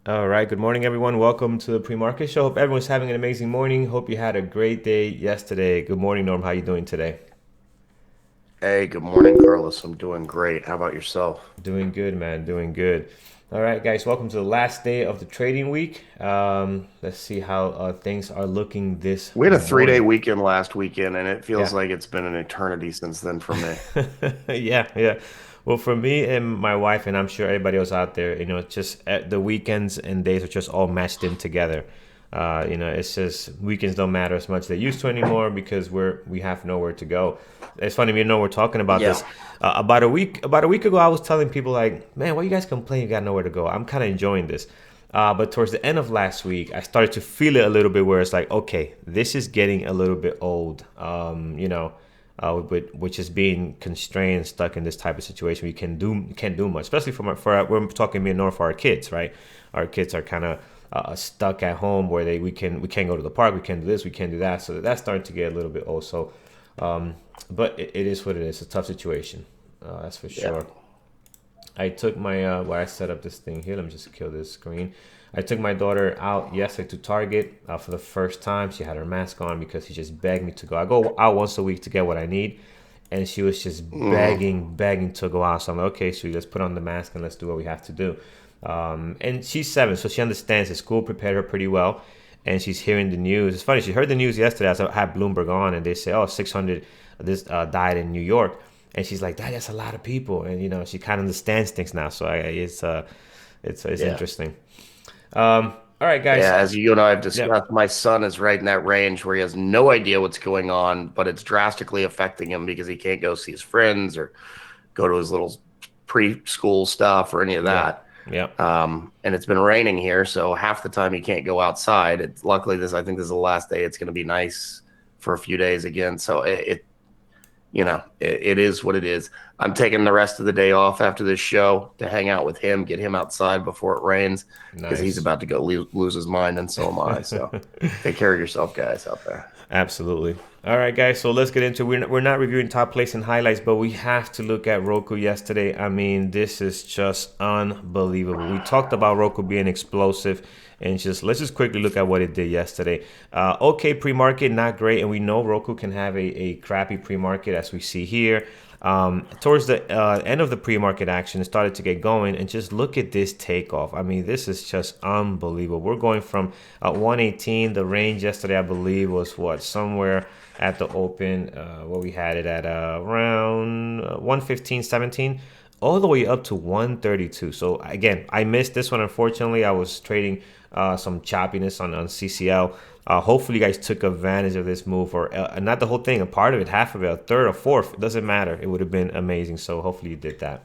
All right. Good morning, everyone. Welcome to the pre-market show. Hope everyone's having an amazing morning. Hope you had a great day yesterday. Good morning, Norm. How you doing today? Hey, good morning, Carlos. I'm doing great. How about yourself? Doing good, man. Doing good. All right, guys. Welcome to the last day of the trading week. Let's see how things are looking this We had a 3-day morning. weekend last weekend, and it feels Yeah. like it's been an eternity since then for me. Yeah, yeah. Well, for me and my wife, and I'm sure everybody else out there, just the weekends and days are just all matched in together. It's just weekends don't matter as much as they used to anymore because we have nowhere to go. It's funny, we're talking about Yeah. this about a week ago. I was telling people like, man, why you guys complain you got nowhere to go? I'm kind of enjoying this. But towards the end of last week, I started to feel it a little bit where it's like, okay, this is getting a little bit old. Which is being constrained, stuck in this type of situation. We can't do much, especially we're talking me and North for our kids, right? Our kids are kind of stuck at home where we can't go to the park, we can't do this, we can't do that. So that's starting to get a little bit old. So, but it is what it is. It's a tough situation, that's for Yeah. sure. I took my where I set up this thing here. Let me just kill this screen. I took my daughter out yesterday to Target for the first time. She had her mask on because she just begged me to go. I go out once a week to get what I need, and she was just hmm begging to go out. So I'm like, okay, sweet, let's put on the mask and let's do what we have to do. And she's 7, so she understands. The school prepared her pretty well, and she's hearing the news. It's funny. She heard the news yesterday. I had Bloomberg on, and they say, oh, 600 this died in New York. And she's like, "Dad, that's a lot of people," and she kind of understands things now. So it's Yeah. interesting. All right, guys. Yeah. As you and I have Yeah, discussed, my son is right in that range where he has no idea what's going on, but it's drastically affecting him because he can't go see his friends or go to his little preschool stuff or any of yeah, that. yeah. And it's been raining here, so half the time he can't go outside. It's luckily I think this is the last day. It's going to be nice for a few days again. So it is what it is. I'm taking the rest of the day off after this show to hang out with him, get him outside before it rains because he's Nice. about to go lose his mind, and so am I. So take care of yourself, guys, out there. Absolutely. All right, guys. So let's get into. We're not reviewing top place and highlights, but we have to look at Roku yesterday. I mean, this is just unbelievable. We talked about Roku being explosive, and just let's just quickly look at what it did yesterday. Okay, pre-market, not great, and we know Roku can have a crappy pre-market as we see here. Towards the end of the pre-market action, it started to get going, and just look at this takeoff. I mean, this is just unbelievable. We're going from 118. The range yesterday, I believe, was what somewhere at the open. What we had it at around 115, 17, all the way up to 132. So again, I missed this one. Unfortunately, I was trading some choppiness on CCL. Hopefully, you guys took advantage of this move, or not the whole thing, a part of it, half of it, a third, a fourth. It doesn't matter. It would have been amazing. So hopefully, you did that.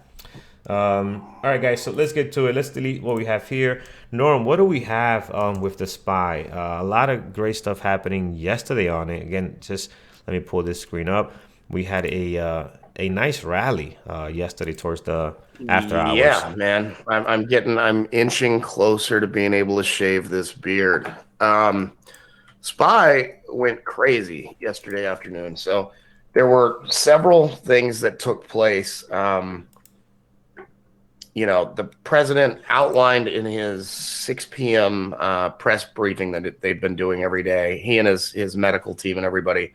All right, guys. So let's get to it. Let's delete what we have here. Norm, what do we have with the spy? A lot of great stuff happening yesterday on it. Again, just let me pull this screen up. We had a nice rally yesterday towards the after hours. Yeah, man. I'm inching closer to being able to shave this beard. Spy went crazy yesterday afternoon. So there were several things that took place. The president outlined in his 6 p.m. Press briefing that they've been doing every day. He and his medical team and everybody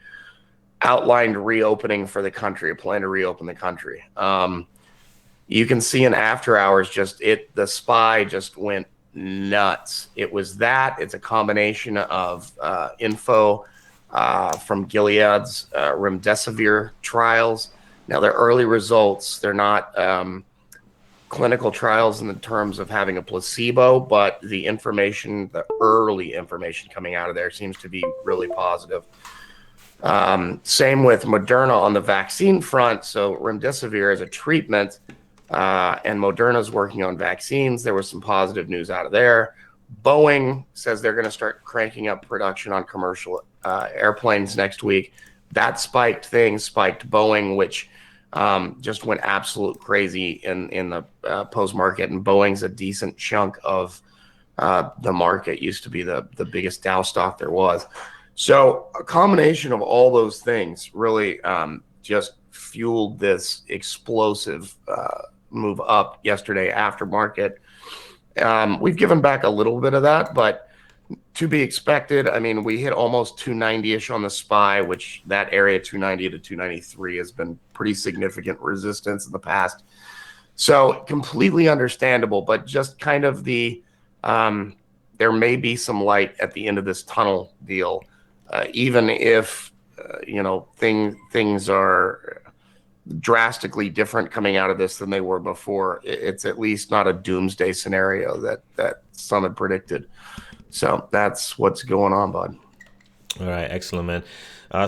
outlined reopening for the country, a plan to reopen the country. You can see in after hours, the spy just went nuts. It was that. It's a combination of info from Gilead's remdesivir trials. Now, they're early results. They're not clinical trials in the terms of having a placebo, but the early information coming out of there seems to be really positive. Same with Moderna on the vaccine front. So remdesivir is a treatment, and Moderna's working on vaccines. There was some positive news out of there. Boeing says they're going to start cranking up production on commercial airplanes next week. That spiked things, spiked Boeing, which just went absolute crazy in the post market. And Boeing's a decent chunk of the market. Used to be the biggest Dow stock there was. So a combination of all those things really just fueled this explosive move up yesterday after market. We've given back a little bit of that, but to be expected. I mean, we hit almost 290-ish on the SPY, which that area 290 to 293 has been pretty significant resistance in the past. So completely understandable, but just kind of there may be some light at the end of this tunnel deal, even if things are drastically different coming out of this than they were before. It's at least not a doomsday scenario that some had predicted. So that's what's going on, bud. All right, excellent, man.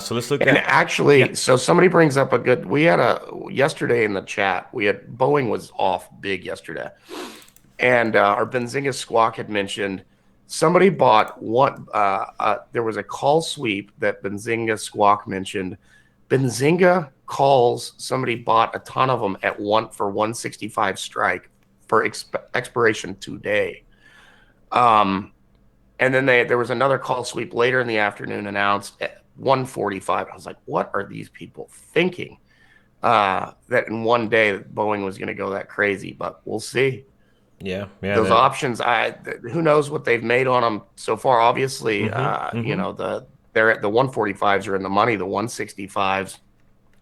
So let's look And at, yeah. actually, so somebody brings up we had yesterday in the chat, Boeing was off big yesterday. And our Benzinga Squawk had mentioned somebody bought one, there was a call sweep that Benzinga Squawk mentioned. Benzinga calls, somebody bought a ton of them for 165 strike for expiration today. And then there was another call sweep later in the afternoon announced at 145. I was like, what are these people thinking? That in one day Boeing was going to go that crazy, but we'll see. Yeah, Those options, who knows what they've made on them so far? Obviously, they're at the 145s are in the money. The 165s,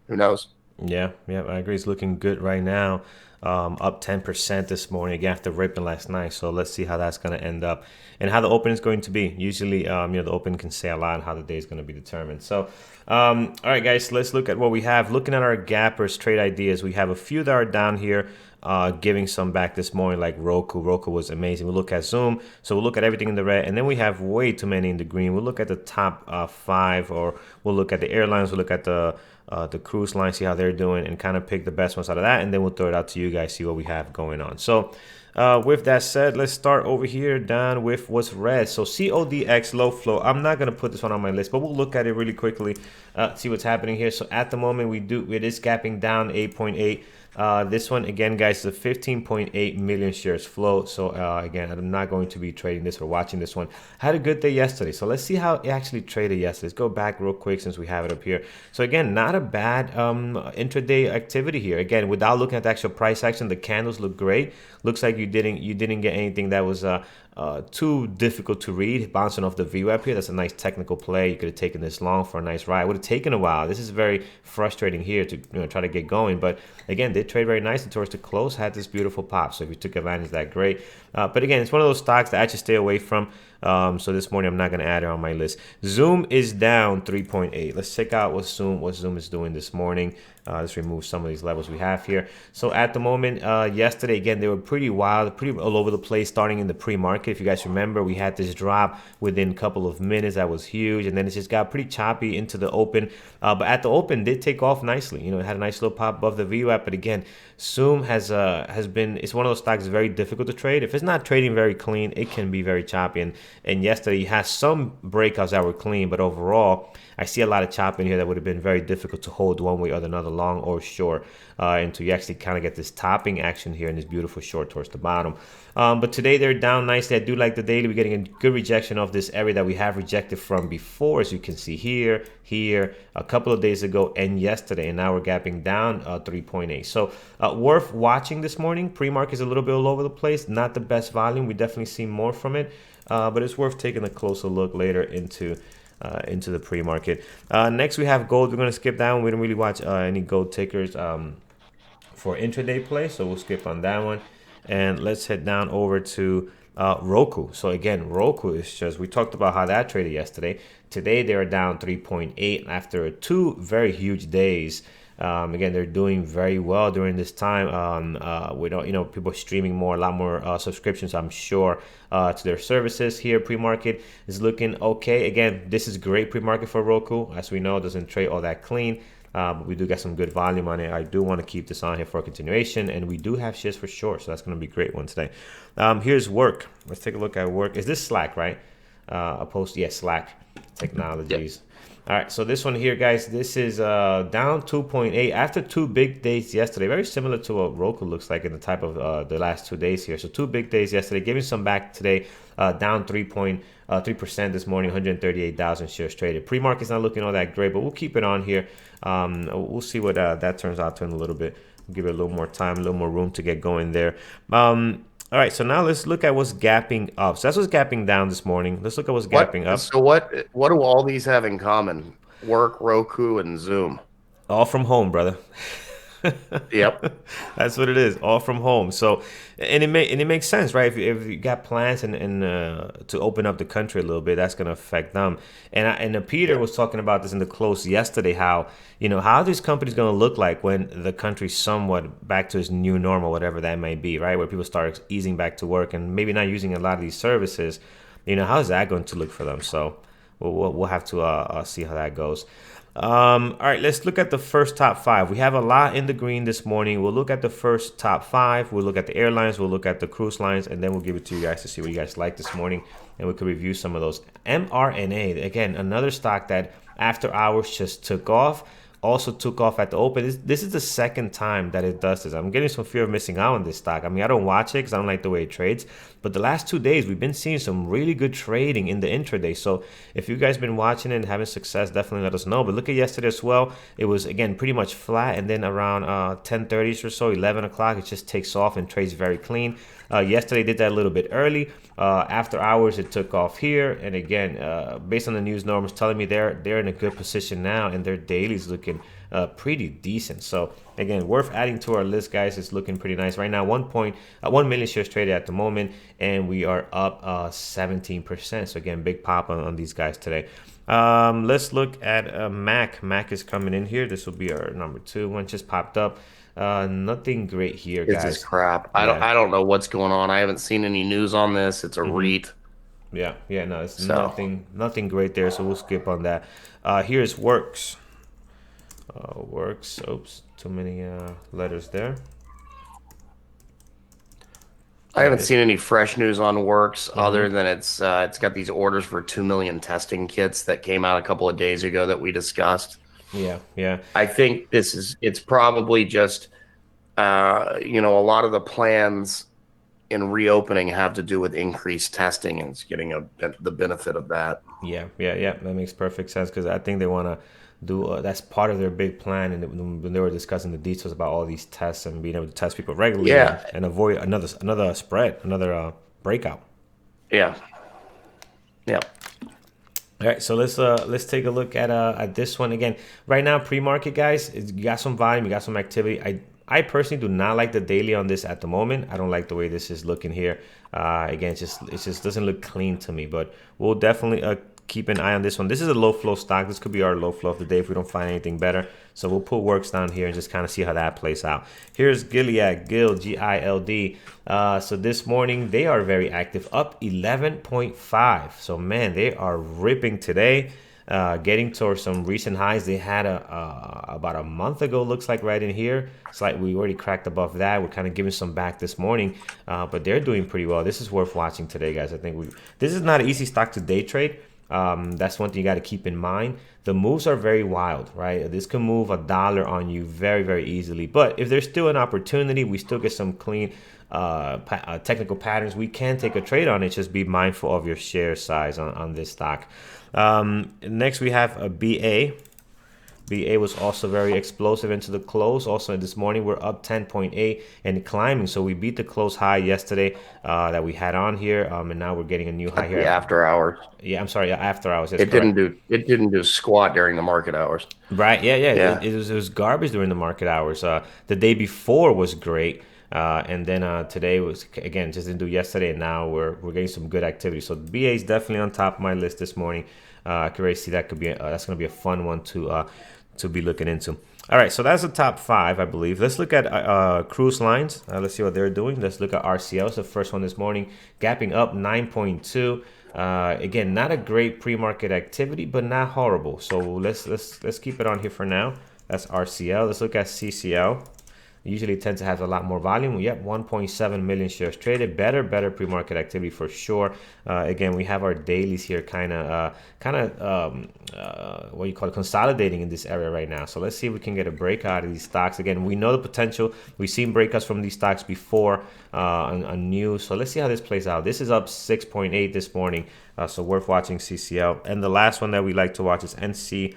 who knows? Yeah, I agree. It's looking good right now. Up 10% this morning again after ripping last night. So let's see how that's going to end up and how the open is going to be. Usually, the open can say a lot on how the day is going to be determined. So, all right, guys, let's look at what we have. Looking at our gappers trade ideas, we have a few that are down here. Giving some back this morning, like Roku. Roku was amazing. We'll look at Zoom. So we'll look at everything in the red. And then we have way too many in the green. We'll look at the top 5, or we'll look at the airlines. We'll look at the cruise line, see how they're doing, and kind of pick the best ones out of that. And then we'll throw it out to you guys, see what we have going on. So with that said, let's start over here down with what's red. So CODX low flow. I'm not going to put this one on my list, but we'll look at it really quickly, see what's happening here. So at the moment, it is gapping down 8.8. This one again, guys, is a 15.8 million shares float. So again, I'm not going to be trading this or watching this one. I had a good day yesterday, so let's see how it actually traded yesterday. Let's go back real quick since we have it up here. So again, not a bad intraday activity here. Again, without looking at the actual price action, the candles look great. Looks like you didn't get anything that was too difficult to read. Bouncing off the VWAP here, that's a nice technical play. You could have taken this long for a nice ride. Would have taken a while. This is very frustrating here to try to get going, but again, did trade very nicely towards the close, had this beautiful pop. So if you took advantage of that, great. But again, it's one of those stocks that I should stay away from. So this morning I'm not going to add it on my list. Zoom is down 3.8. Let's check out what Zoom is doing this morning. Let's remove some of these levels we have here. So at the moment, yesterday, again, they were pretty wild, pretty all over the place, starting in the pre-market. If you guys remember, we had this drop within a couple of minutes. That was huge. And then it just got pretty choppy into the open. But at the open, did take off nicely. It had a nice little pop above the VWAP. But again, Zoom has been, it's one of those stocks very difficult to trade. If it's not trading very clean, it can be very choppy. And yesterday, you had some breakouts that were clean. But overall, I see a lot of chop in here that would have been very difficult to hold one way or another, long or short, and to actually kind of get this topping action here in this beautiful short towards the bottom. But today they're down nicely. I do like the daily. We're getting a good rejection of this area that we have rejected from before, as you can see here, a couple of days ago, and yesterday. And now we're gapping down 3.8. So worth watching this morning. Pre-market is a little bit all over the place. Not the best volume. We definitely see more from it, but it's worth taking a closer look later into the pre-market. Next we have gold. We're going to skip that one. We don't really watch any gold tickers for intraday play, so we'll skip on that one. And let's head down over to Roku. So again, Roku is just, we talked about how that traded yesterday. Today they are down 3.8 after 2 very huge days. Again, they're doing very well during this time. We don't, people are streaming more, a lot more subscriptions, I'm sure, to their services here. Pre-market is looking okay. Again, this is great pre-market for Roku. As we know, it doesn't trade all that clean. But we do get some good volume on it. I do want to keep this on here for a continuation, and we do have shares for short, so that's going to be a great one today. Here's Work. Let's take a look at Work. Is this Slack, right? Slack Technologies. Yep. All right, so this one here, guys, this is down 2.8 after 2 big days yesterday. Very similar to what Roku looks like in the type of the last 2 days here. So 2 big days yesterday, giving some back today, down 3.3% this morning, 138,000 shares traded. Pre-market's not looking all that great, but we'll keep it on here. We'll see what that turns out to in a little bit. We'll give it a little more time, a little more room to get going there. All right, so now let's look at what's gapping up. So that's what's gapping down this morning. Let's look at what's gapping up. What do all these have in common? Work, Roku, and Zoom. All from home, brother. Yep. That's what it is, all from home. So, and it makes sense, right? If you got plans and to open up the country a little bit, that's gonna affect them. And Peter Yep. was talking about this in the close yesterday. How how this company's gonna look like when the country's somewhat back to its new normal, whatever that may be, right? Where people start easing back to work and maybe not using a lot of these services. How's that going to look for them? So we'll have to see how that goes. All right, let's look at the first top five. We have a lot in the green this morning. We'll look at the first top five. We'll look at the airlines. We'll look at the cruise lines, and then we'll give it to you guys to see what you guys like this morning, and we could review some of those. mRNA, again, another stock that after hours just took off. Also took off at the open. This is the second time that it does this. I'm getting some fear of missing out on this stock. I mean, I don't watch it because I don't like the way it trades. But the last 2 days, we've been seeing some really good trading in the intraday. So if you guys been watching it and having success, definitely let us know. But look at yesterday as well. It was, again, pretty much flat. And then around 10:30 or so, 11 o'clock, it just takes off and trades very clean. Yesterday did that a little bit early. After hours, it took off here, and again, based on the news norms telling me they're in a good position now, and their daily's looking pretty decent. So again, worth adding to our list, guys. It's looking pretty nice right now. 1 million shares traded at the moment, and we are up 17%. So again, big pop on these guys today. Let's look at Mac. Mac is coming in here. This will be our number 2 one. Just popped up. Nothing great here, This is guys. crap. Yeah. I don't know what's going on. I haven't seen any news on this. It's a REIT. Yeah, no, it's So nothing great there, so we'll skip on that. Here's Works. Works. Oops, too many letters there. I haven't It's, seen any fresh news on Works other than it's got these orders for 2 million testing kits that came out a couple of days ago that we discussed. yeah, yeah, I think it's probably just a lot of the plans in reopening have to do with increased testing, and it's getting the benefit of that. yeah. That makes perfect sense because I think they want to do that's part of their big plan. And when they were discussing the details about all these tests and being able to test people regularly Yeah, and avoid another spread, another breakout. yeah, yeah. All right, so let's take a look at this one again. Right now, pre-market guys, you got some volume, you got some activity. I personally do not like the daily on this at the moment. I don't like the way this is looking here. Again, it just doesn't look clean to me. But we'll definitely keep an eye on this one. This is a low flow stock. This could be our low flow of the day if we don't find anything better. So we'll put Works down here and just kind of see how that plays out. Here's Gilead, Gild. So this morning they are very active, up 11.5. So man, they are ripping today. Getting towards some recent highs they had about a month ago, looks like, right in here. It's like we already cracked above that. We're kind of giving some back this morning, but they're doing pretty well. This is worth watching today, guys. I think this is not an easy stock to day trade. That's one thing you got to keep in mind. The moves are very wild, right? This can move $1 on you very, very easily. But if there's still an opportunity, we still get some clean technical patterns. We can take a trade on it. Just be mindful of your share size on this stock. Next, we have a BA. BA was also very explosive into the close. Also this morning, we're up 10.8 and climbing. So we beat the close high yesterday that we had on here. And now we're getting a new high At the here. after hours. Yeah, I'm sorry. After hours. That's It correct. didn't do squat during the market hours. Right. Yeah. Yeah. It was garbage during the market hours. The day before was great. And then today was, again, just didn't do yesterday, and now we're getting some good activity. So BA is definitely on top of my list this morning. I can already see that could be that's going to be a fun one to be looking into. All right, so that's the top 5, I believe. Let's look at cruise lines. Let's see what they're doing. Let's look at RCL. It's the first one this morning, gapping up 9.2. Again, not a great pre-market activity, but not horrible. So let's keep it on here for now. That's RCL. Let's look at CCL. Usually tends to have a lot more volume. Yep, 1.7 million shares traded. Better pre-market activity for sure. Again, we have our dailies here what you call it, consolidating in this area right now. So let's see if we can get a breakout of these stocks. Again, we know the potential. We've seen breakouts from these stocks before on news. So let's see how this plays out. This is up 6.8 this morning. So worth watching CCL. And the last one that we like to watch is NCLH,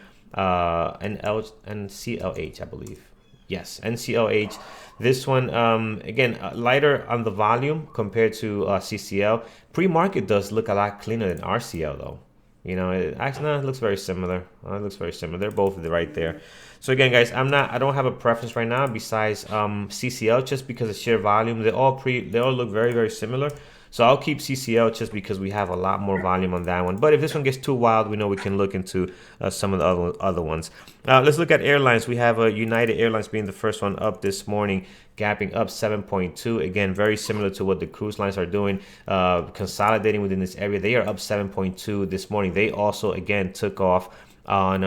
I believe. Yes, NCLH. This one, again, lighter on the volume compared to CCL. Pre-market does look a lot cleaner than RCL though. You know, it actually no, it looks very similar. It looks very similar. They're both right there. So again, guys, I don't have a preference right now besides CCL just because of sheer volume. They all look very, very similar. So I'll keep CCL just because we have a lot more volume on that one. But if this one gets too wild, we know we can look into some of the other ones. Let's look at airlines. We have United Airlines being the first one up this morning, gapping up 7.2. Again, very similar to what the cruise lines are doing, consolidating within this area. They are up 7.2 this morning. They also, again, took off on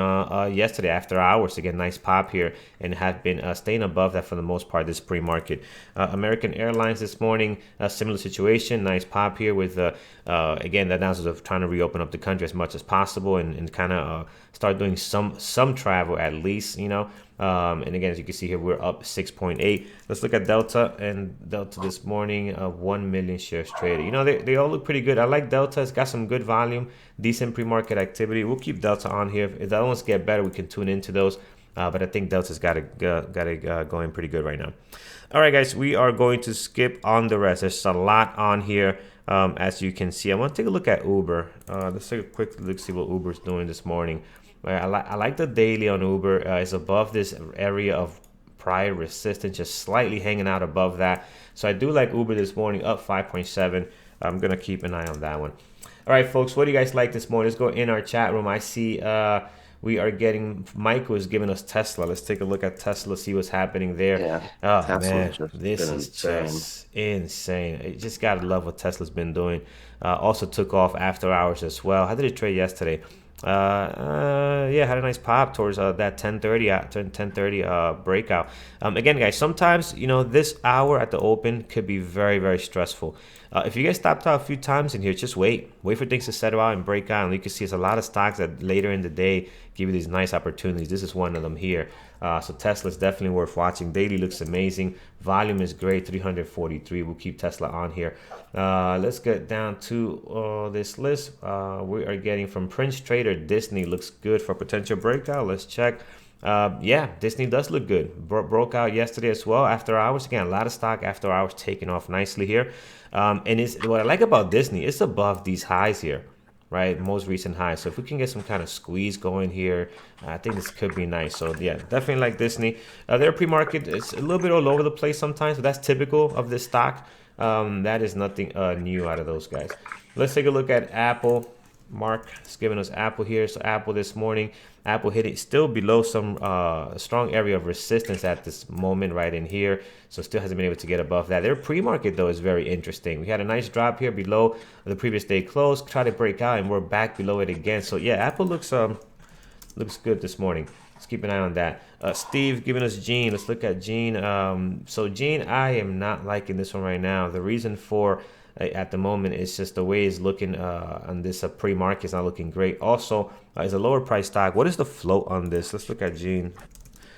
yesterday after hours. Again, nice pop here and have been staying above that for the most part this pre-market. American Airlines this morning, a similar situation, nice pop here with again the announcements of trying to reopen up the country as much as possible and kind of start doing some travel at least, you know. And again, as you can see here, we're up 6.8. Let's look at Delta. And Delta this morning, 1 million shares traded. You know, they all look pretty good. I like Delta. It's got some good volume, decent pre-market activity. We'll keep Delta on here. If the other ones get better, we can tune into those. But I think Delta's got it going pretty good right now. All right, guys, we are going to skip on the rest. There's a lot on here. As you can see, I want to take a look at Uber. Let's take a quick look, see what Uber's doing this morning. I like the daily on Uber. It's above this area of prior resistance, just slightly hanging out above that. So I do like Uber this morning, up 5.7. I'm going to keep an eye on that one. All right, folks, what do you guys like this morning? Let's go in our chat room. I see we are getting, Michael is giving us Tesla. Let's take a look at Tesla, see what's happening there. Yeah, Oh, man, this is just insane. You just got to love what Tesla's been doing. Also took off after hours as well. How did it trade yesterday? Yeah, had a nice pop towards that 10:30 breakout. Again, guys, sometimes, you know, this hour at the open could be very, very stressful. If you guys stopped out a few times in here, just wait for things to settle out and break out. And you can see there's a lot of stocks that later in the day give you these nice opportunities. This is one of them here. So Tesla is definitely worth watching. Daily looks amazing. Volume is great, 343. We'll keep Tesla on here. Let's get down to this list. We are getting from Prince Trader. Disney looks good for potential breakout. Let's check. Yeah, Disney does look good. Broke out yesterday as well after hours. Again, a lot of stock after hours taking off nicely here. And what I like about Disney, it's above these highs here, right? Most recent highs. So if we can get some kind of squeeze going here, I think this could be nice. So yeah, definitely like Disney. Their pre-market is a little bit all over the place sometimes, but that's typical of this stock. That is nothing new out of those guys. Let's take a look at Apple. Mark is giving us Apple here. So Apple this morning, Apple hitting still below some strong area of resistance at this moment right in here. So still hasn't been able to get above that. Their pre-market though is very interesting. We had a nice drop here below the previous day close, try to break out, and we're back below it again. So yeah, Apple looks good this morning. Let's keep an eye on that. Steve giving us Gene. Let's look at Gene. So Gene, I am not liking this one right now. The reason for at the moment it's just the way it's looking on this pre-market is not looking great. Also, it's a lower price stock. What is the float on this? Let's look at Gene.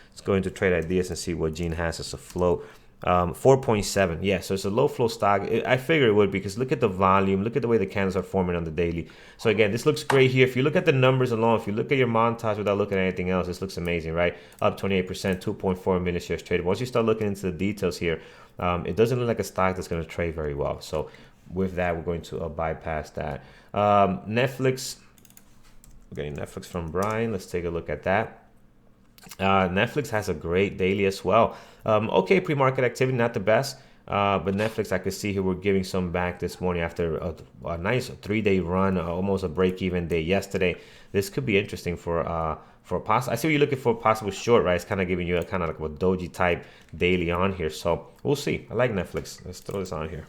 Let's go into Trade Ideas and see what Gene has as a float. 4.7. Yeah, so it's a low flow stock. I figure it would because look at the volume, look at the way the candles are forming on the daily. So again, this looks great here. If you look at the numbers alone, if you look at your montage without looking at anything else, this looks amazing, right? Up 28%, 2.4 million shares traded. Once you start looking into the details here, it doesn't look like a stock that's going to trade very well. So with that, we're going to bypass that. Netflix, we're getting Netflix from Brian. Let's take a look at that. Netflix has a great daily as well. Okay, pre-market activity, not the best, but Netflix, I could see here we're giving some back this morning after a nice 3-day run, almost a break-even day yesterday. This could be interesting for possible. I see what you're looking for, possible short, right? It's kind of giving you a kind of like a doji type daily on here, so we'll see. I like Netflix. Let's throw this on here.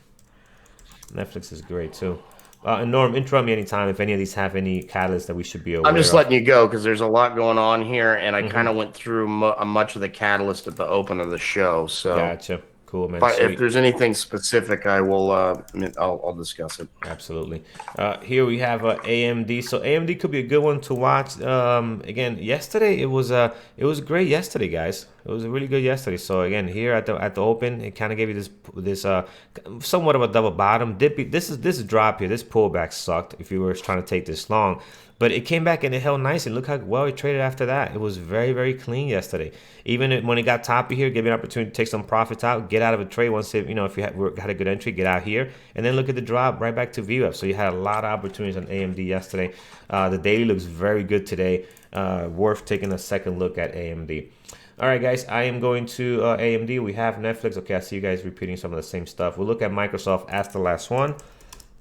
Netflix is great too. And Norm, interrupt me anytime if any of these have any catalysts that we should be aware of. I'm just letting you go because there's a lot going on here, and I kind of went through much of the catalyst at the open of the show. So gotcha. Cool, man. But if there's anything specific, I will. I'll discuss it. Absolutely. Here we have AMD. So AMD could be a good one to watch. Again, yesterday it was great. Yesterday, guys, it was really good yesterday. So again, here at the open, it kind of gave you this somewhat of a double bottom. This drop here, this pullback sucked. If you were trying to take this long. But it came back and it held nice, and look how well it traded after that. It was very, very clean yesterday. Even when it got toppy here, give you an opportunity to take some profits out, get out of a trade once it, if you had a good entry, get out here, and then look at the drop right back to VUF. So you had a lot of opportunities on AMD yesterday. The daily looks very good today. Worth taking a second look at AMD. All right, guys, I am going to AMD. We have Netflix. Okay, I see you guys repeating some of the same stuff. We'll look at Microsoft as the last one.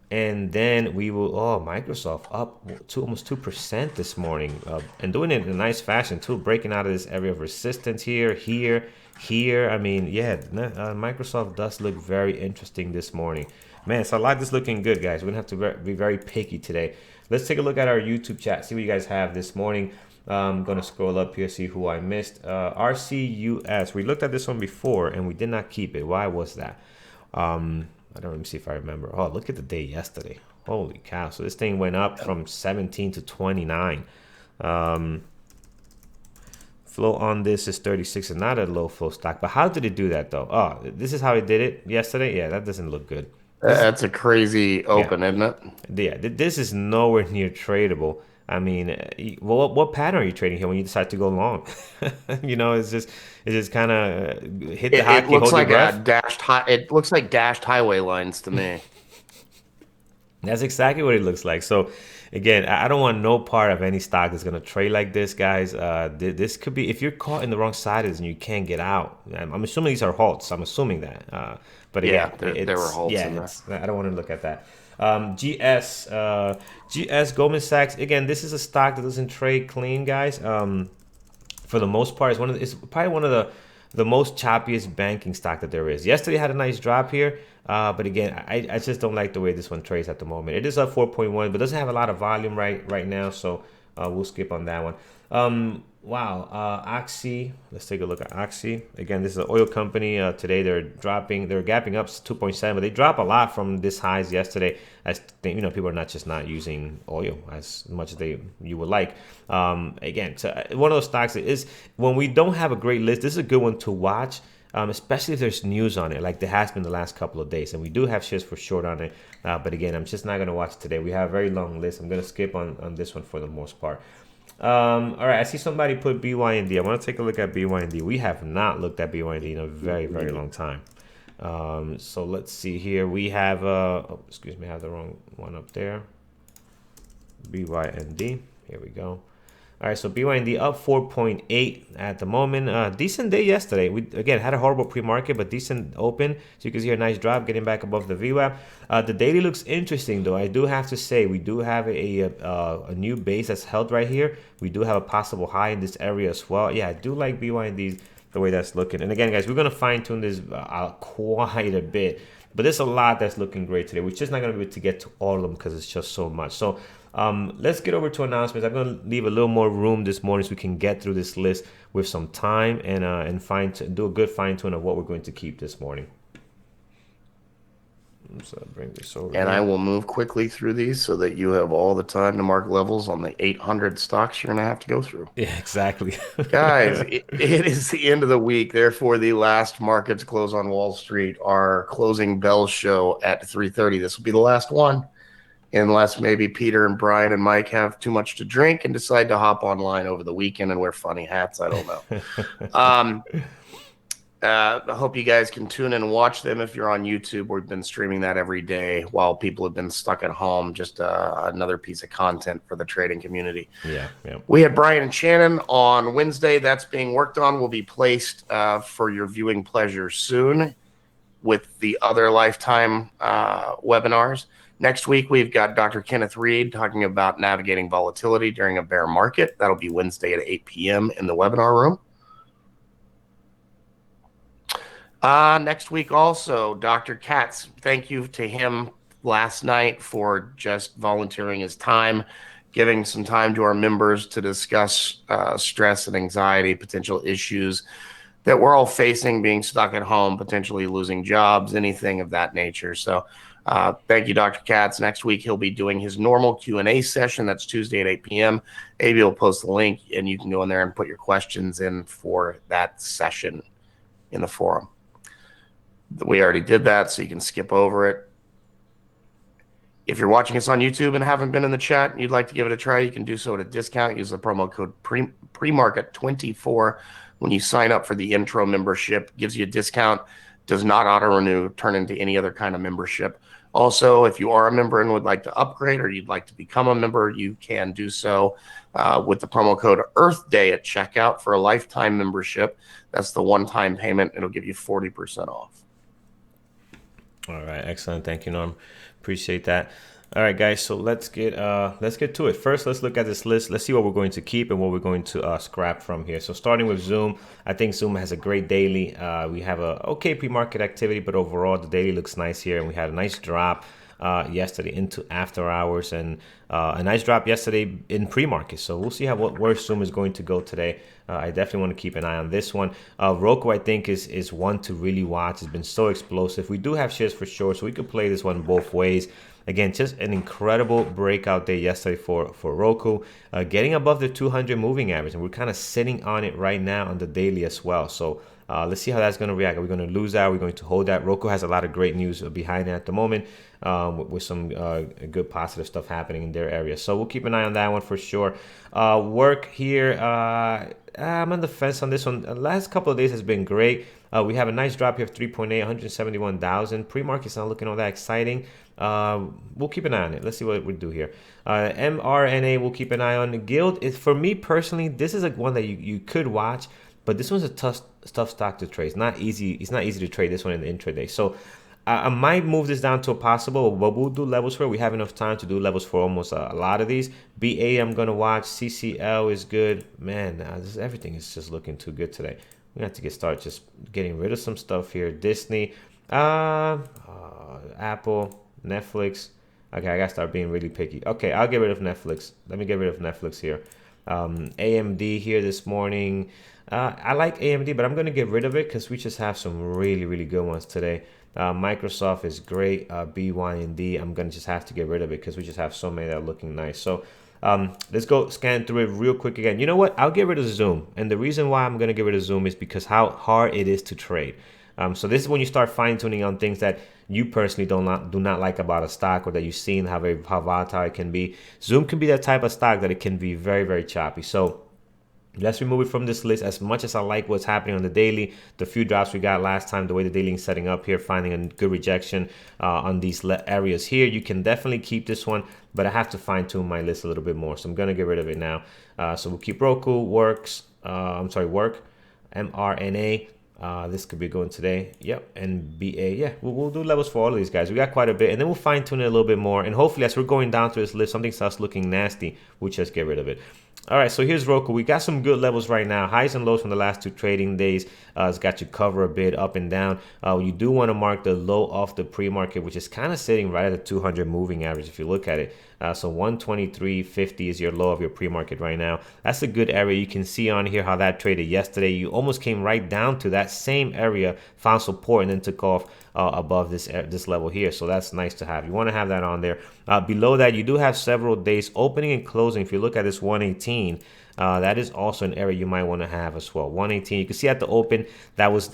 And then we will, Microsoft up to almost 2% this morning, and doing it in a nice fashion too, breaking out of this area of resistance here. I mean, yeah, Microsoft does look very interesting this morning. Man, so a lot is looking good, guys. We're gonna have to be very picky today. Let's take a look at our YouTube chat, see what you guys have this morning. I'm gonna scroll up here, see who I missed. RCUS, we looked at this one before and we did not keep it. Why was that? I don't even see if I remember. Oh, look at the day yesterday. Holy cow. So this thing went up from 17 to 29. Flow on this is 36 and not a low flow stock. But how did it do that though? Oh, this is how it did it yesterday. Yeah, that doesn't look good. That's a crazy Yeah, open, isn't it? yeah. This is nowhere near tradable. I mean, what pattern are you trading here when you decide to go long? It's just kind of hit the It hotkey, looks hold your like a breath. it looks like dashed highway lines to me. That's exactly what it looks like. So, again, I don't want no part of any stock that's going to trade like this, guys. This could be, if you're caught in the wrong side of this and you can't get out. I'm assuming these are halts. I'm assuming that. But Yeah, again, there were holes in there. I don't want to look at that. GS Goldman Sachs. Again, this is a stock that doesn't trade clean, guys. For the most part, it's probably one of the most choppiest banking stock that there is. Yesterday had a nice drop here, but again, I just don't like the way this one trades at the moment. It is up 4.1, but doesn't have a lot of volume right now, so we'll skip on that one. Wow, Oxy. Let's take a look at Oxy. Again, this is an oil company. Today they're gapping up 2.7, but they drop a lot from this highs yesterday. I think people are not using oil as much as you would like. Again, so one of those stocks that is, when we don't have a great list, this is a good one to watch. Especially if there's news on it, like there has been the last couple of days, and we do have shares for short on it. But again, I'm just not going to watch today. We have a very long list. I'm going to skip on this one for the most part. All right, I see somebody put BYND. I want to take a look at BYND. We have not looked at BYND in a very, very long time. So let's see here. We have, excuse me, I have the wrong one up there. BYND. Here we go. All right, so BYND up 4.8 at the moment. Decent day yesterday. We again had a horrible pre-market, but decent open. So you can see a nice drop, getting back above the VWAP. The daily looks interesting, though. I do have to say we do have a new base that's held right here. We do have a possible high in this area as well. Yeah, I do like BYND the way that's looking. And again, guys, we're gonna fine tune this quite a bit. But there's a lot that's looking great today. We're just not gonna be able to get to all of them because it's just so much. So. Let's get over to announcements. I'm going to leave a little more room this morning so we can get through this list with some time and do a good fine tune of what we're going to keep this morning. So bring this over. And I will move quickly through these so that you have all the time to mark levels on the 800 stocks you're going to have to go through. Yeah, exactly. Guys, it is the end of the week. Therefore, the last markets close on Wall Street. Our closing bell show at 3:30. This will be the last one, unless maybe Peter and Brian and Mike have too much to drink and decide to hop online over the weekend and wear funny hats. I don't know. I hope you guys can tune in and watch them if you're on YouTube. We've been streaming that every day while people have been stuck at home. Just another piece of content for the trading community. Yeah. We had Brian and Shannon on Wednesday. That's being worked on. Will be placed for your viewing pleasure soon with the other Lifetime webinars. Next week, we've got Dr. Kenneth Reed talking about navigating volatility during a bear market. That'll be Wednesday at 8 p.m. in the webinar room. Next week also, Dr. Katz, thank you to him last night for just volunteering his time, giving some time to our members to discuss stress and anxiety, potential issues that we're all facing, being stuck at home, potentially losing jobs, anything of that nature. So thank you, Dr. Katz. Next week, he'll be doing his normal Q&A session. That's Tuesday at 8 p.m. AB will post the link, and you can go in there and put your questions in for that session in the forum. We already did that, so you can skip over it. If you're watching us on YouTube and haven't been in the chat and you'd like to give it a try, you can do so at a discount. Use the promo code premarket24 when you sign up for the intro membership. Gives you a discount, does not auto renew, turn into any other kind of membership. Also, if you are a member and would like to upgrade or you'd like to become a member, you can do so with the promo code Earth Day at checkout for a lifetime membership. That's the one-time payment. It'll give you 40% off. All right, excellent. Thank you, Norm. Appreciate that. All right, guys. So let's get to it. First, let's look at this list. Let's see what we're going to keep and what we're going to scrap from here. So starting with Zoom, I think Zoom has a great daily. We have a okay pre-market activity, but overall the daily looks nice here, and we had a nice drop yesterday into after hours, and a nice drop yesterday in pre-market. So we'll see where Zoom is going to go today. I definitely want to keep an eye on this one. Roku, I think, is one to really watch. It's been so explosive. We do have shares for sure, so we could play this one both ways. Again, just an incredible breakout day yesterday for Roku, getting above the 200 moving average, and we're kind of sitting on it right now on the daily as well. So let's see how that's going to react. Are we going to lose that? We're going to hold that. Roku has a lot of great news behind it at the moment, with some good positive stuff happening in their area. So we'll keep an eye on that one for sure. Work here. I'm on the fence on this one. The last couple of days has been great. We have a nice drop here of 3.8, 171,000. Pre-market's not looking all that exciting. We'll keep an eye on it. Let's see what we do here. mRNA, we'll keep an eye on. Guild is, for me personally, this is one that you could watch, but this one's a tough stock to trade. It's not easy. It's not easy to trade this one in the intraday. So I might move this down to a possible, but we'll do levels for it. We have enough time to do levels for almost a lot of these. BA, I'm gonna watch. CCL is good. Man, everything is just looking too good today. We have to start just getting rid of some stuff here. Disney, Apple, Netflix. Okay, I gotta start being really picky. Okay, I'll get rid of Netflix. Let me get rid of Netflix here. AMD here this morning. I like AMD, but I'm gonna get rid of it because we just have some really good ones today. Microsoft is great. BYND, I'm gonna just have to get rid of it because we just have so many that are looking nice. So let's go scan through it real quick again. You know what? I'll get rid of Zoom, and the reason why I'm gonna get rid of Zoom is because how hard it is to trade. So this is when you start fine tuning on things that you personally do not like about a stock, or that you've seen how volatile it can be. Zoom can be that type of stock that it can be very choppy. So let's remove it from this list. As much as I like what's happening on the daily, the few drops we got last time, the way the daily is setting up here, finding a good rejection on these areas here, you can definitely keep this one, but I have to fine tune my list a little bit more. So I'm going to get rid of it now. So we'll keep Roku, work, mRNA. This could be going today. Yep. And BA. Yeah, we'll do levels for all of these guys. We got quite a bit, and then we'll fine tune it a little bit more. And hopefully, as we're going down to this list, something starts looking nasty, we'll just get rid of it. All right, so here's Roku. We got some good levels right now. Highs and lows from the last two trading days. It's got you cover a bit up and down. You do want to mark the low off the pre-market, which is kind of sitting right at the 200 moving average if you look at it. So 123.50 is your low of your pre-market right now. That's a good area. You can see on here how that traded yesterday. You almost came right down to that same area, found support, and then took off above this level here. So that's nice to have. You want to have that on there. Below that, you do have several days opening and closing. If you look at this 118, that is also an area you might want to have as well. 118, you can see at the open, that was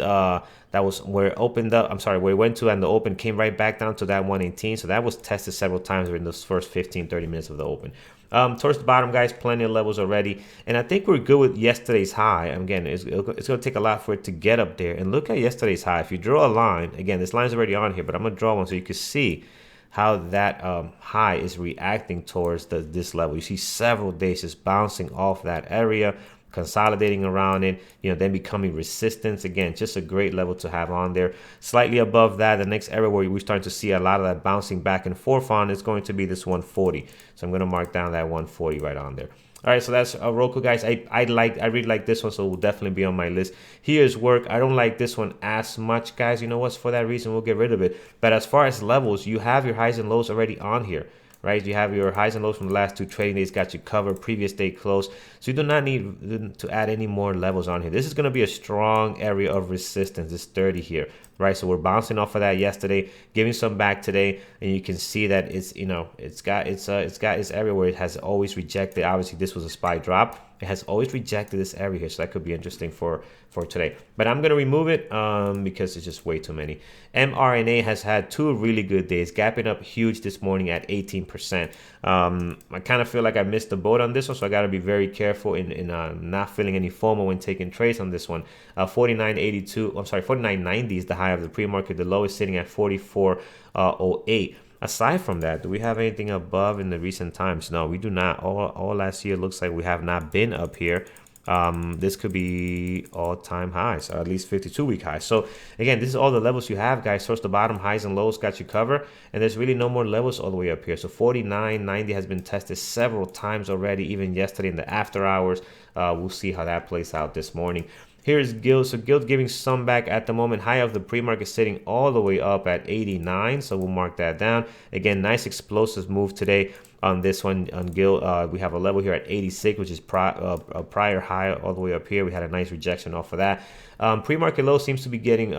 where it opened up. I'm sorry, where it went to, and the open came right back down to that 118. So that was tested several times during those first 15-30 minutes of the open. Towards the bottom, guys, plenty of levels already, and I think we're good with yesterday's high. Again, it's going to take a lot for it to get up there. And look at yesterday's high. If you draw a line, again, this line's already on here, but I'm going to draw one so you can see how that high is reacting towards this level. You see several days just bouncing off that area, consolidating around it, then becoming resistance. Again, just a great level to have on there. Slightly above that, the next area where we're starting to see a lot of that bouncing back and forth on is going to be this 140. So I'm going to mark down that 140 right on there. All right, so that's Roku, guys. I really like this one, so it will definitely be on my list. Here's work. I don't like this one as much, guys. You know what's, for that reason, we'll get rid of it. But as far as levels, you have your highs and lows already on here, right? You have your highs and lows from the last two trading days, got you covered, previous day close. So you do not need to add any more levels on here. This is going to be a strong area of resistance, this 30 here, right? So we're bouncing off of that yesterday, giving some back today, and you can see that it's got its area where it has always rejected. Obviously, this was a SPY drop. It has always rejected this area here, so that could be interesting for today. But I'm going to remove it because it's just way too many. mRNA has had 2 really good days, gapping up huge this morning at 18%. I kind of feel like I missed the boat on this one, so I got to be very careful in not feeling any FOMO when taking trades on this one. 49.82, I'm sorry, 49.90 is the high of the pre-market. The low is sitting at 44.08. Aside from that, do we have anything above in the recent times? No, we do not. All last year looks like we have not been up here. This could be all-time highs, or at least 52-week highs. So again, this is all the levels you have, guys. Towards the bottom, highs and lows got you covered, and there's really no more levels all the way up here. So 49.90 has been tested several times already, even yesterday in the after hours. We'll see how that plays out this morning. Here's Gilt. So Gilt giving some back at the moment. High of the pre-market sitting all the way up at 89. So we'll mark that down. Again, nice explosive move today on this one on Gilt. We have a level here at 86, which is a prior high all the way up here. We had a nice rejection off of that. Pre-market low seems to be getting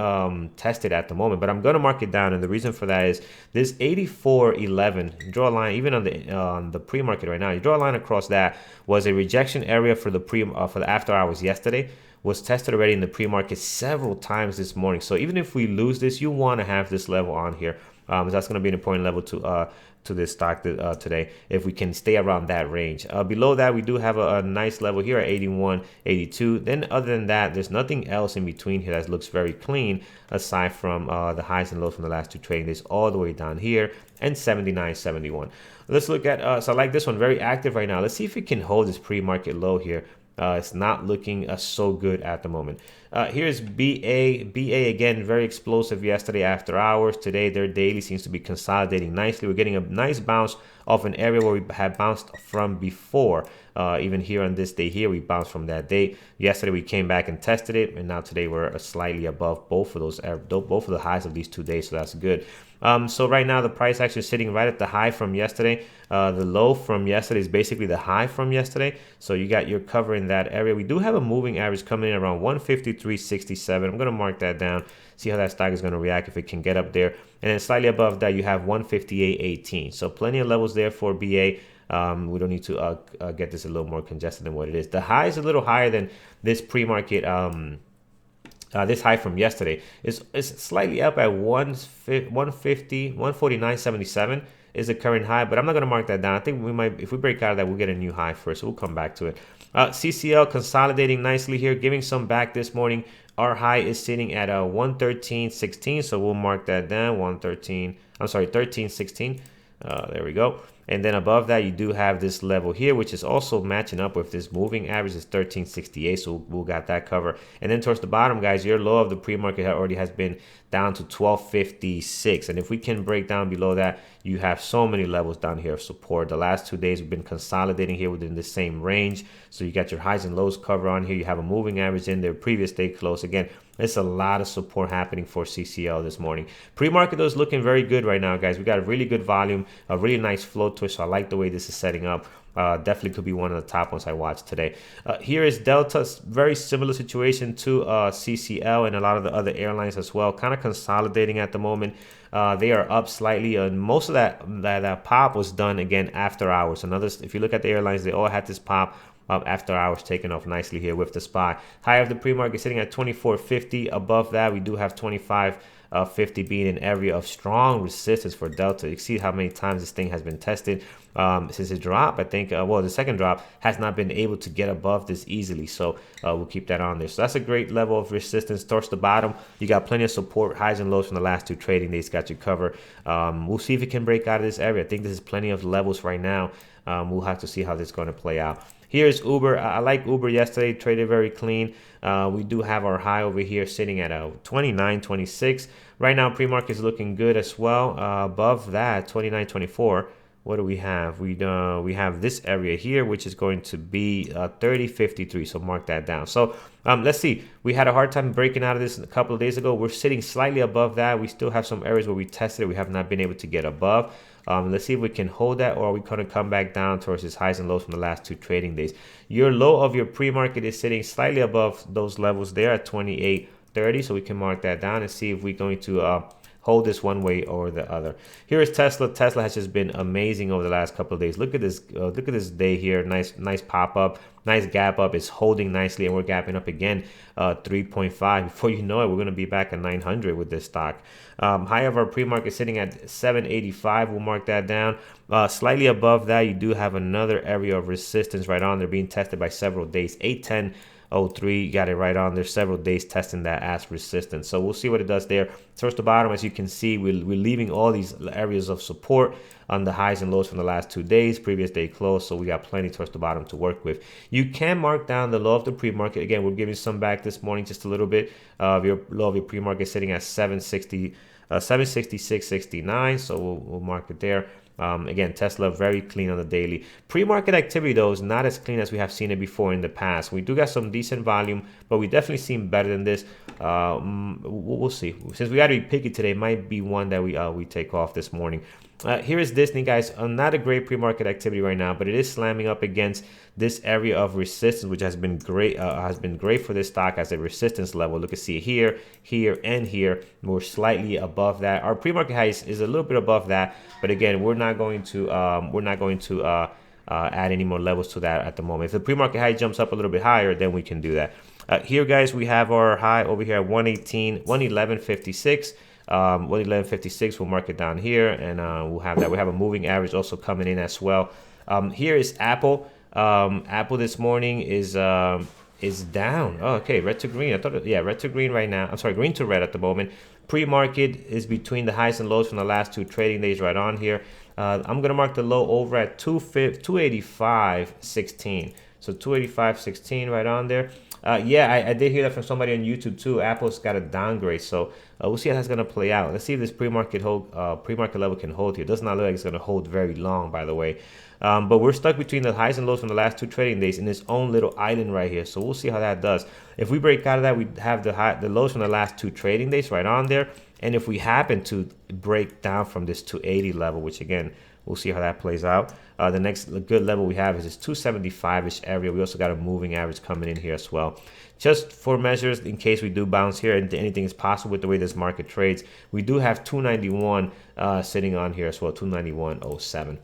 tested at the moment, but I'm going to mark it down. And the reason for that is this 84.11. Draw a line even on the pre-market right now. You draw a line across that was a rejection area for the for the after hours yesterday. Was tested already in the pre-market several times this morning. So even if we lose this, you want to have this level on here. That's going to be an important level to this stock today if we can stay around that range. Below that, we do have a nice level here at 81.82. Then other than that, there's nothing else in between here that looks very clean aside from the highs and lows from the last 2 trading days all the way down here and 79.71. Let's look at, so I like this one, very active right now. Let's see if we can hold this pre-market low here. It's not looking so good at the moment. Here's BA. BA again, very explosive yesterday after hours. Today, their daily seems to be consolidating nicely. We're getting a nice bounce off an area where we had bounced from before. Even here on this day here, we bounced from that day. Yesterday, we came back and tested it, and now today we're slightly above both of the highs of these 2 days, so that's good. So right now, the price actually is sitting right at the high from yesterday. The low from yesterday is basically the high from yesterday. So you got your cover in that area. We do have a moving average coming in around 153.67. I'm going to mark that down, see how that stock is going to react if it can get up there. And then slightly above that, you have 158.18. So plenty of levels there for BA. We don't need to get this a little more congested than what it is. The high is a little higher than this pre-market. This high from yesterday is slightly up at 149.77 is the current high, but I'm not going to mark that down. I think we might, if we break out of that, we'll get a new high first. So we'll come back to it. CCL consolidating nicely here, giving some back this morning. Our high is sitting at 113.16, so we'll mark that down. 13.16. There we go. And then above that, you do have this level here, which is also matching up with this moving average is 13.68. So we'll got that cover. And then towards the bottom, guys, your low of the pre-market already has been down to 12.56. And if we can break down below that, you have so many levels down here of support. The last 2 days we've been consolidating here within the same range. So you got your highs and lows cover on here. You have a moving average in there, previous day close. Again, there's a lot of support happening for CCL this morning. Pre-market though is looking very good right now, guys. We got a really good volume, a really nice flow to it. So I like the way this is setting up. Definitely could be one of the top ones I watched today. Here is Delta, very similar situation to CCL and a lot of the other airlines as well. Kind of consolidating at the moment. They are up slightly, and most of that pop was done again after hours. If you look at the airlines, they all had this pop after hours taking off nicely here with the SPY. High of the pre-market sitting at 24.50. Above that, we do have 25.50 being an area of strong resistance for Delta. You see how many times this thing has been tested since it dropped. I think, the second drop has not been able to get above this easily. So we'll keep that on there. So that's a great level of resistance. Towards the bottom, you got plenty of support. Highs and lows from the last 2 trading days got you covered. We'll see if it can break out of this area. I think this is plenty of levels right now. We'll have to see how this is going to play out. Here's Uber. I like Uber yesterday, traded very clean. We do have our high over here sitting at 29.26. Right now, pre-market is looking good as well. Above that, 29.24. What do we have? We have this area here, which is going to be 30.53. So mark that down. So let's see. We had a hard time breaking out of this a couple of days ago. We're sitting slightly above that. We still have some areas where we tested it. We have not been able to get above. Let's see if we can hold that, or are we going to come back down towards its highs and lows from the last 2 trading days. Your low of your pre-market is sitting slightly above those levels there at 28.30, so we can mark that down and see if we're going to hold this one way or the other. Here is Tesla. Tesla has just been amazing over the last couple of days. Look at this. Look at this day here. Nice pop up. Nice gap up. It's holding nicely, and we're gapping up again. 3.5. Before you know it, we're going to be back at 900 with this stock. High of our pre-market sitting at 785. We'll mark that down. Slightly above that, you do have another area of resistance right on there being tested by several days. 810.03, got it right on there. Several days testing that as resistance. So we'll see what it does there. Towards the bottom, as you can see, we're leaving all these areas of support on the highs and lows from the last 2 days, previous day close. So we got plenty towards the bottom to work with. You can mark down the low of the pre-market. Again, we're giving some back this morning, just a little bit. Your low of your pre-market sitting at 766.69. So we'll mark it there. Again, Tesla very clean on the daily. Pre-market activity, though, is not as clean as we have seen it before in the past. We do got some decent volume, but we definitely seen better than this. We'll see. Since we got to be picky today, it might be one that we take off this morning. Here is Disney, guys. Not a great pre-market activity right now, but it is slamming up against this area of resistance, which has been great. For this stock as a resistance level. Look at see here, here, and here. We're slightly above that. Our pre-market high is a little bit above that, but again, we're not going to add any more levels to that at the moment. If the pre-market high jumps up a little bit higher, then we can do that. Here, guys, we have our high over here at 111.56. 111.56, we'll mark it down here, and we'll have that. We have a moving average also coming in as well. Here is Apple. Apple this morning is down. Oh, okay, red to green. I thought, yeah, red to green right now. I'm sorry, green to red at the moment. Pre-market is between the highs and lows from the last 2 trading days right on here. I'm gonna mark the low over at 285.16. So 285.16 right on there. Yeah, I did hear that from somebody on YouTube too. Apple's got a downgrade, so we'll see how that's gonna play out. Let's see if this pre-market level can hold here. It does not look like it's gonna hold very long, by the way. But we're stuck between the highs and lows from the last 2 trading days in this own little island right here. So we'll see how that does. If we break out of that, we have the lows from the last 2 trading days right on there. And if we happen to break down from this 280 level, which again, we'll see how that plays out. The next good level we have is this 275-ish area. We also got a moving average coming in here as well. Just for measures, in case we do bounce here and anything is possible with the way this market trades, we do have 291 sitting on here as well, 291.07.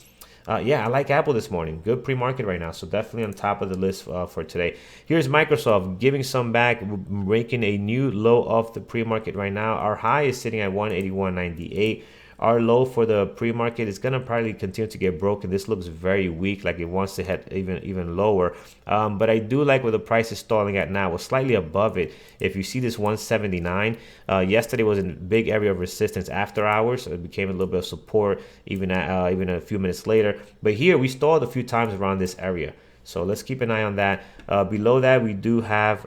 Yeah, I like Apple this morning. Good pre-market right now, so definitely on top of the list for today. Here's Microsoft giving some back, making a new low of the pre-market right now. Our high is sitting at 181.98. Our low for the pre-market is going to probably continue to get broken. This looks very weak, like it wants to head even lower. But I do like where the price is stalling at now. We're slightly above it. If you see this 179, yesterday was a big area of resistance after hours. So it became a little bit of support even a few minutes later. But here we stalled a few times around this area. So let's keep an eye on that. Below that, we don't have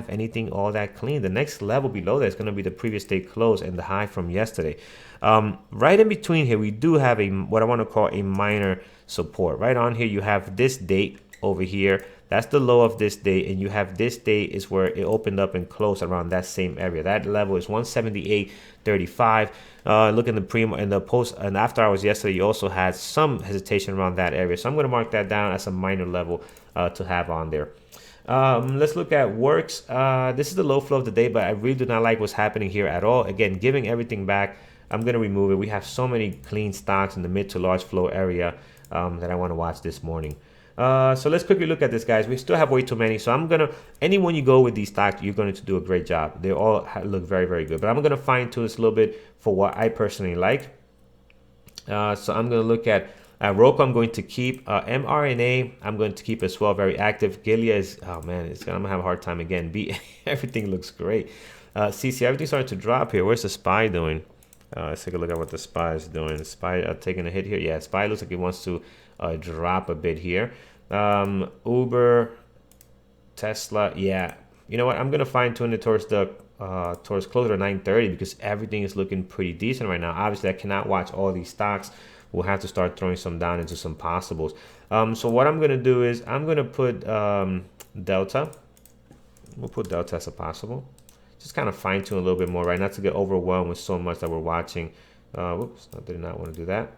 anything all that clean. The next level below that is going to be the previous day close and the high from yesterday. Right in between here, we do have what I want to call a minor support. Right on here, you have this date over here. That's the low of this day, and you have this day is where it opened up and closed around that same area. That level is 178.35. Look in the post and after hours yesterday, you also had some hesitation around that area. So I'm going to mark that down as a minor level to have on there. Let's look at works. This is the low flow of the day, but I really do not like what's happening here at all. Again, giving everything back. I'm going to remove it. We have so many clean stocks in the mid to large flow area that I want to watch this morning. So let's quickly look at this, guys. We still have way too many. So anyone you go with these stocks, you're going to do a great job. They all look very, very good. But I'm going to fine tune this a little bit for what I personally like. So I'm going to look at Roku. I'm going to keep mRNA. I'm going to keep as well, very active. Gilead is, oh man, I'm going to have a hard time again. Everything looks great. CC, everything's starting to drop here. Where's the SPY doing? Let's take a look at what the SPY is doing. The SPY taking a hit here. Yeah, SPY looks like it wants to drop a bit here. Uber, Tesla, yeah. You know what? I'm gonna fine tune it towards closer to 930 because everything is looking pretty decent right now. Obviously, I cannot watch all these stocks. We'll have to start throwing some down into some possibles. So what I'm gonna do is I'm gonna put Delta. We'll put Delta as a possible. Just kind of fine tune a little bit more, right? Not to get overwhelmed with so much that we're watching. Whoops, I did not want to do that.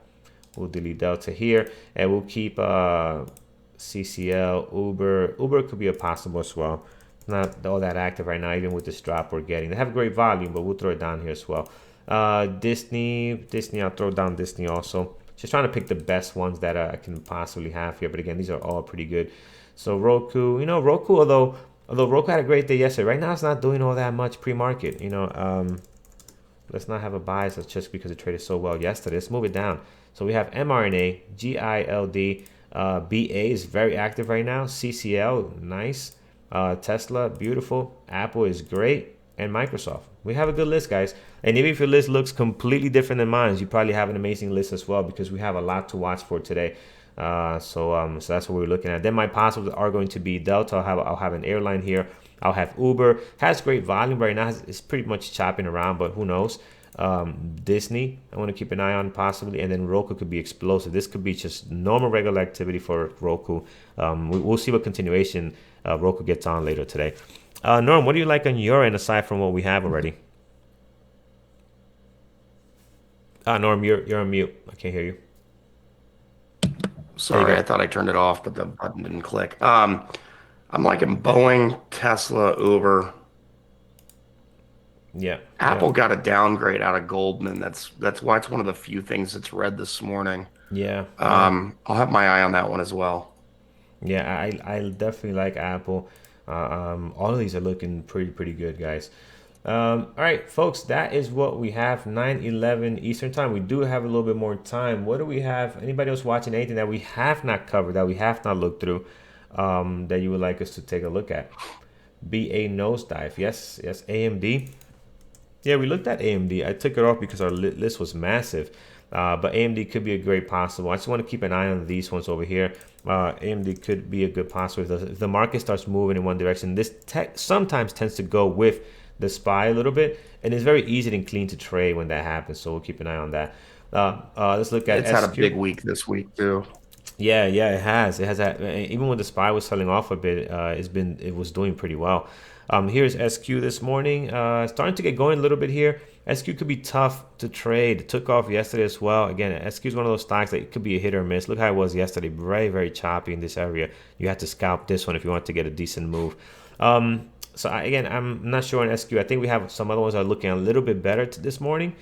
We'll delete Delta here, and we'll keep CCL, Uber. Uber could be a possible as well. Not all that active right now, even with this drop we're getting. They have great volume, but we'll throw it down here as well. Disney, I'll throw down Disney also. Just trying to pick the best ones that I can possibly have here. But again, these are all pretty good. So Roku, Roku, although Roku had a great day yesterday, right now it's not doing all that much pre-market. Let's not have a bias that's just because it traded so well yesterday. Let's move it down. So we have mRNA, GILD, BA is very active right now. CCL, nice. Tesla, beautiful. Apple is great. And Microsoft. We have a good list, guys. And even if your list looks completely different than mine, you probably have an amazing list as well because we have a lot to watch for today. So that's what we're looking at. Then my possibles are going to be Delta. I'll have an airline here. I'll have Uber. Has great volume right now. It's pretty much chopping around, but who knows? Disney, I want to keep an eye on possibly, and then Roku could be explosive. This could be just normal regular activity for Roku. We'll see what continuation Roku gets on later today. Norm, what do you like on your end aside from what we have already? Norm, you're on mute. I can't hear you. Sorry, I thought I turned it off, but the button didn't click. I'm liking Boeing, Tesla, Uber. Yeah. Apple got a downgrade out of Goldman. That's why it's one of the few things that's read this morning. Yeah. I'll have my eye on that one as well. Yeah, I definitely like Apple. All of these are looking pretty good, guys. All right, folks, that is what we have. 9:11 Eastern time. We do have a little bit more time. What do we have? Anybody else watching anything that we have not covered, that we have not looked through, that you would like us to take a look at? BA nosedive. Yes. AMD. Yeah, we looked at AMD. I took it off because our list was massive. But AMD could be a great possible. I just want to keep an eye on these ones over here. AMD could be a good possible. If the market starts moving in one direction, this tech sometimes tends to go with the SPY a little bit, and it's very easy and clean to trade when that happens. So we'll keep an eye on that. Let's look at It's had a big week this week too. Yeah, it has. It has that. Even when the SPY was selling off a bit, it was doing pretty well. Here's SQ this morning, starting to get going a little bit here. SQ could be tough to trade. It took off yesterday as well. Again, SQ is one of those stocks that it could be a hit or miss. Look how it was yesterday. Very choppy in this area. You had to scalp this one if you want to get a decent move. Again, I'm not sure on SQ. I think we have some other ones that are looking a little bit better this morning.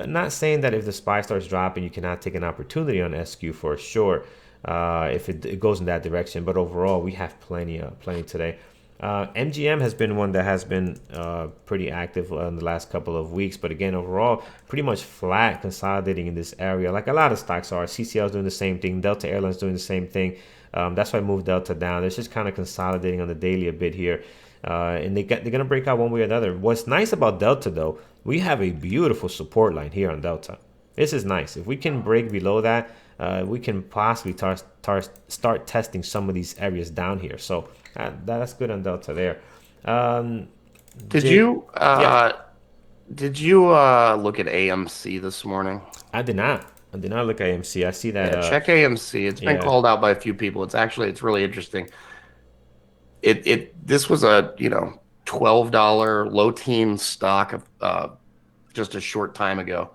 Not saying that if the SPY starts dropping, you cannot take an opportunity on SQ for sure. If it goes in that direction, but overall we have plenty today. MGM has been one that has been pretty active in the last couple of weeks, but again overall pretty much flat, consolidating in this area like a lot of stocks are. CCL is doing the same thing, Delta Airlines doing the same thing. That's why I moved Delta down. It's just kind of consolidating on the daily a bit here, and they're gonna break out one way or another. What's nice about Delta though, we have a beautiful support line here on Delta. This is nice. If we can break below that, we can possibly start testing some of these areas down here. So that's good on Delta there. Did you look at AMC this morning? I did not. Look at AMC. I see that. Yeah, check AMC. It's been called out by a few people. It's really interesting. This was a $12 low teen stock of just a short time ago.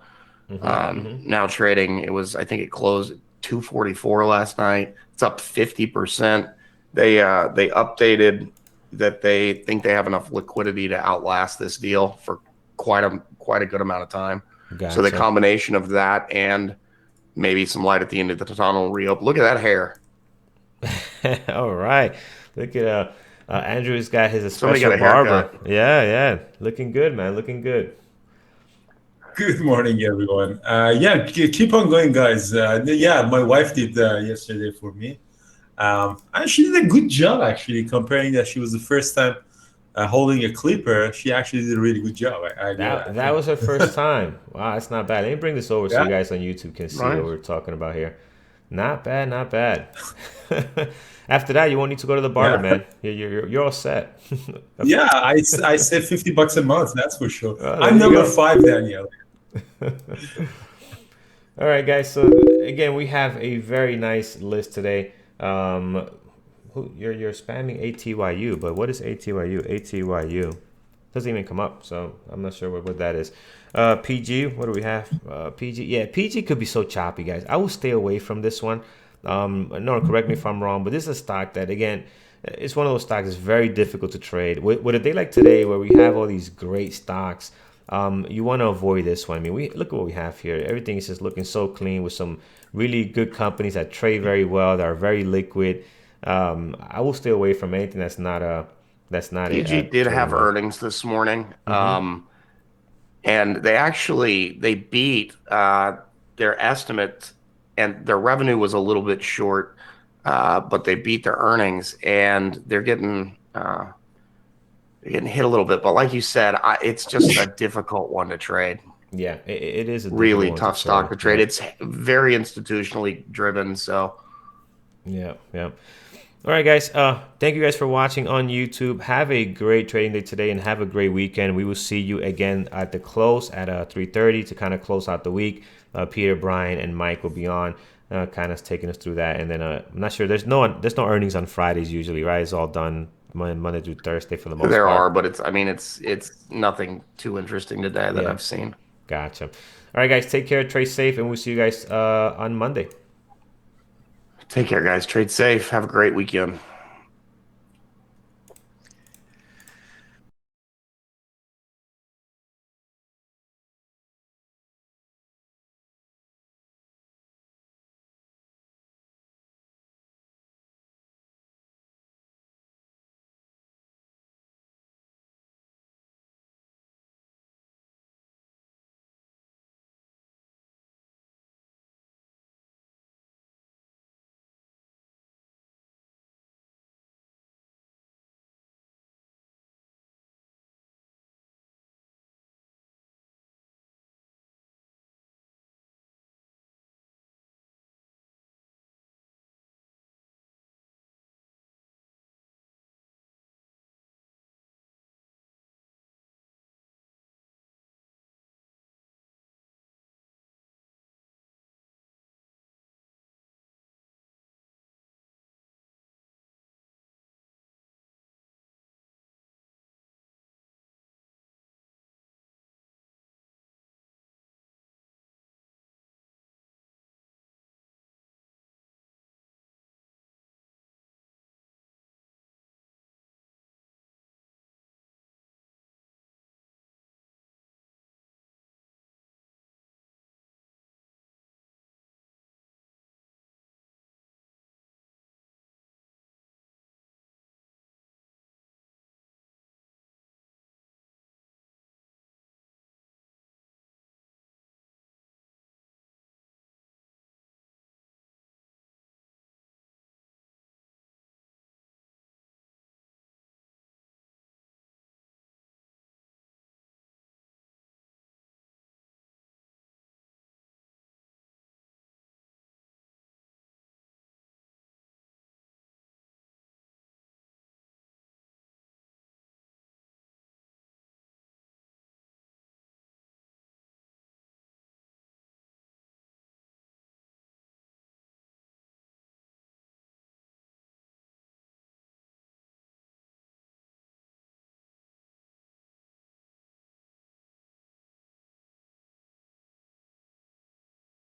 Now trading, I think it closed at 244 last night. It's up 50%. They updated that they think they have enough liquidity to outlast this deal for quite a good amount of time. Gotcha. So the combination of that and maybe some light at the end of the tunnel reopen. Look at that hair. All right. Look at Andrew's got his special barber. Yeah. Looking good, man. Looking good. Good morning, everyone. Keep on going, guys. My wife did yesterday for me. And she did a good job, actually, comparing that she was the first time holding a clipper. She actually did a really good job. That was her first time. Wow, that's not bad. Let me bring this over so you guys on YouTube can see what we're talking about here. Not bad. After that, you won't need to go to the barber, man. You're all set. Yeah, I save $50 a month. That's for sure. I'm number 5, Daniel. All right, guys. So again, we have a very nice list today. You're spamming ATYU, but what is ATYU? ATYU doesn't even come up, so I'm not sure what that is. PG, what do we have? PG, yeah, PG could be so choppy, guys. I will stay away from this one. No, correct me if I'm wrong, but this is a stock that, again, it's one of those stocks that's very difficult to trade. With a day like today where we have all these great stocks, You want to avoid this one. I mean, we look at what we have here. Everything is just looking so clean with some really good companies that trade very well, that are very liquid. I will stay away from anything that's not PG a did trading have well. earnings this morning, Mm-hmm. and they beat their estimate, and their revenue was a little bit short, but they beat their earnings, and they're getting hit a little bit. But like you said, it's just a difficult one to trade. Yeah, it is a difficult Really one to tough stock trade. to trade. Yeah, It's very institutionally driven, so. yeah, yeah. All right, guys. Thank you guys for watching on YouTube. Have a great trading day today, and have a great weekend. We will see you again at the close at 3:30 to kind of close out the week. Peter, Brian, and Mike will be on, kind of taking us through that. And then I'm not sure. There's no earnings on Fridays usually, right? It's all done Monday through Thursday for the most There are, part. but it's nothing too interesting today that Yeah, I've seen. gotcha. All right, guys. Take care. Trade safe, and we'll see you guys on Monday. Take care, guys. Trade safe. Have a great weekend.